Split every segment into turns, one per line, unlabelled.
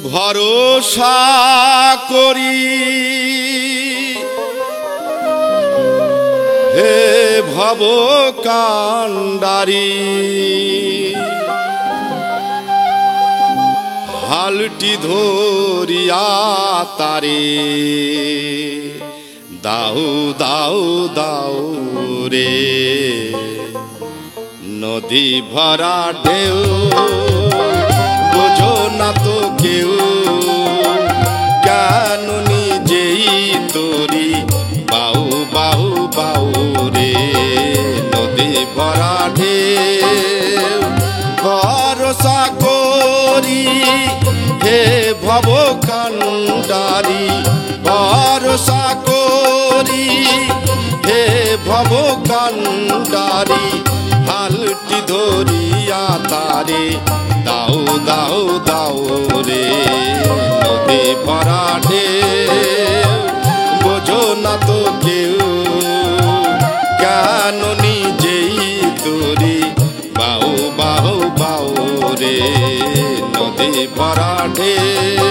ভরসা করি হে ভব কান্ডারি হালটি ধরিয়া তারে দাও দাও দাও রে নদী ভরা ঢেউ বোঝো না তো কেউ কেন নিজেই তোরি বাউ বাউ বাউ রে নদী ভরা ঢেউ ভরসা করি হে ভব কান্ডারি ভরসা করি হে ভব কান্ডারি হালটি ধরিয়া তারে দাও দাও দাও রে নদী ভরা ঢেউ বোঝো না তো কেউ কেন নিজেই তোরি বাউ বাউ বাউ রে নদী ভরা ঢেউ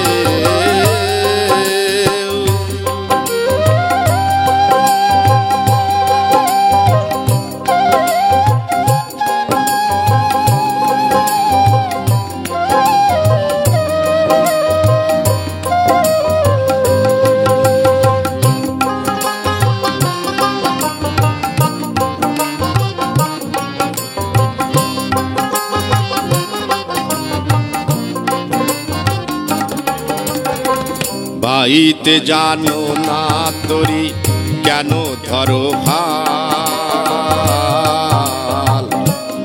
বাইতে জানো না তোরি কেন ধরো হাল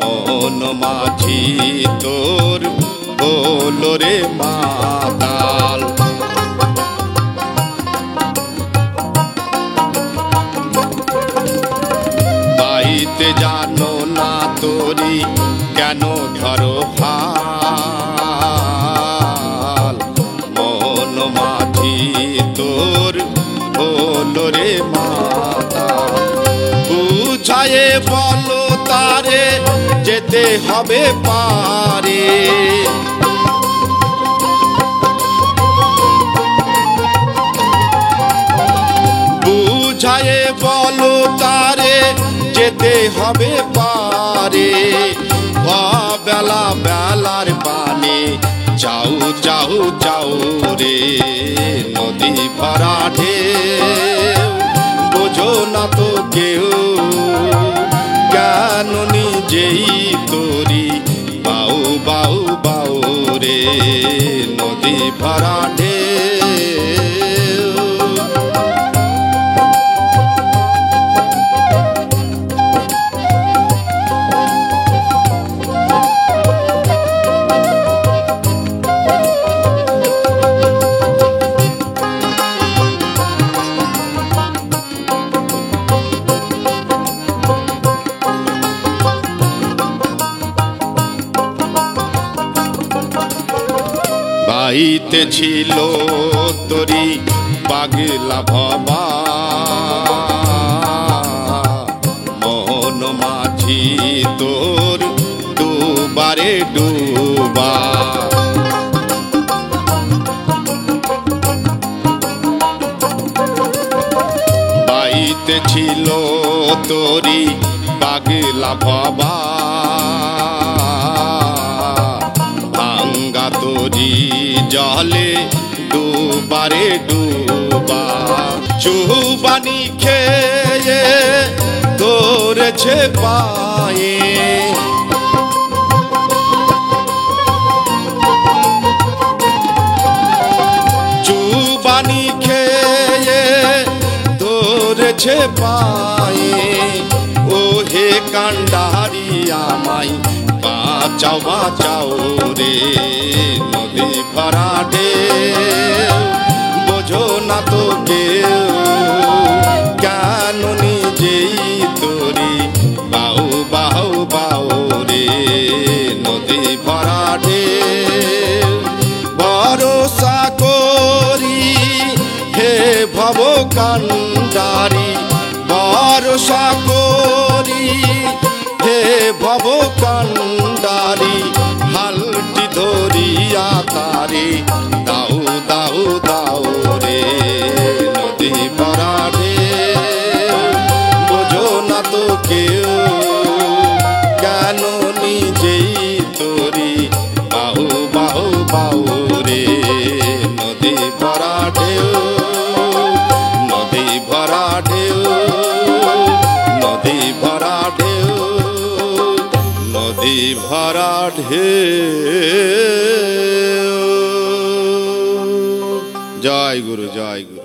মন মাঝি তোর হলো রে মাতাল বাইতে জানো না তোরি কেন ধরো হাল মন মাঝি তোর হলো রে মাতা বুঝায়ে বলো তারে যেতে হবে পারে বুঝায়ে বলো তারে যেতে হবে পারে বেলা বেলার পানে যাও যাও যাও রে নদী ভরা ঢেউ বোঝো না তো কেউ কেন নিজেই তোরি বাউ বাউ বাউ রে নদী ভরা ঢেউ বাইতে ছিল তোরি পাগলা ভবা মন মাঝি তোর ডুবারে ডুবা বাইতে ছিল তোরি পাগলা ভবা ভাঙ্গা তোরি জলে ডুবারে ডুবা চুবানি খেয়ে ধরেছে পায়ে চুবানি খেয়ে ধরেছে পায়ে ও হে কান্ডারি আমায় বাঁচাও বাঁচাও রে নদী ভরা ঢেউ বোঝো না তো কেউ কেন নিজেই তোরি বাউ বাউ বাউ রে নদী ভরা ঢেউ ভরসা করি ভব কান্ডারি ভরসা করি, হে ভব কান্ডারি হালটি ধরিয়া তারে দাও দাও দাও রে। নদী ভরা ঢেউ বোঝো না তো কেউ, কেন নিজেই তোরি বাহু বাহু বাহু রে। নদী ভরা ঢেউ, নদী ভরা ঢেউ, নদী ভরা ঢেউ, নদী ভরা ঢেউ। জয় গুরু, জয় গুরু।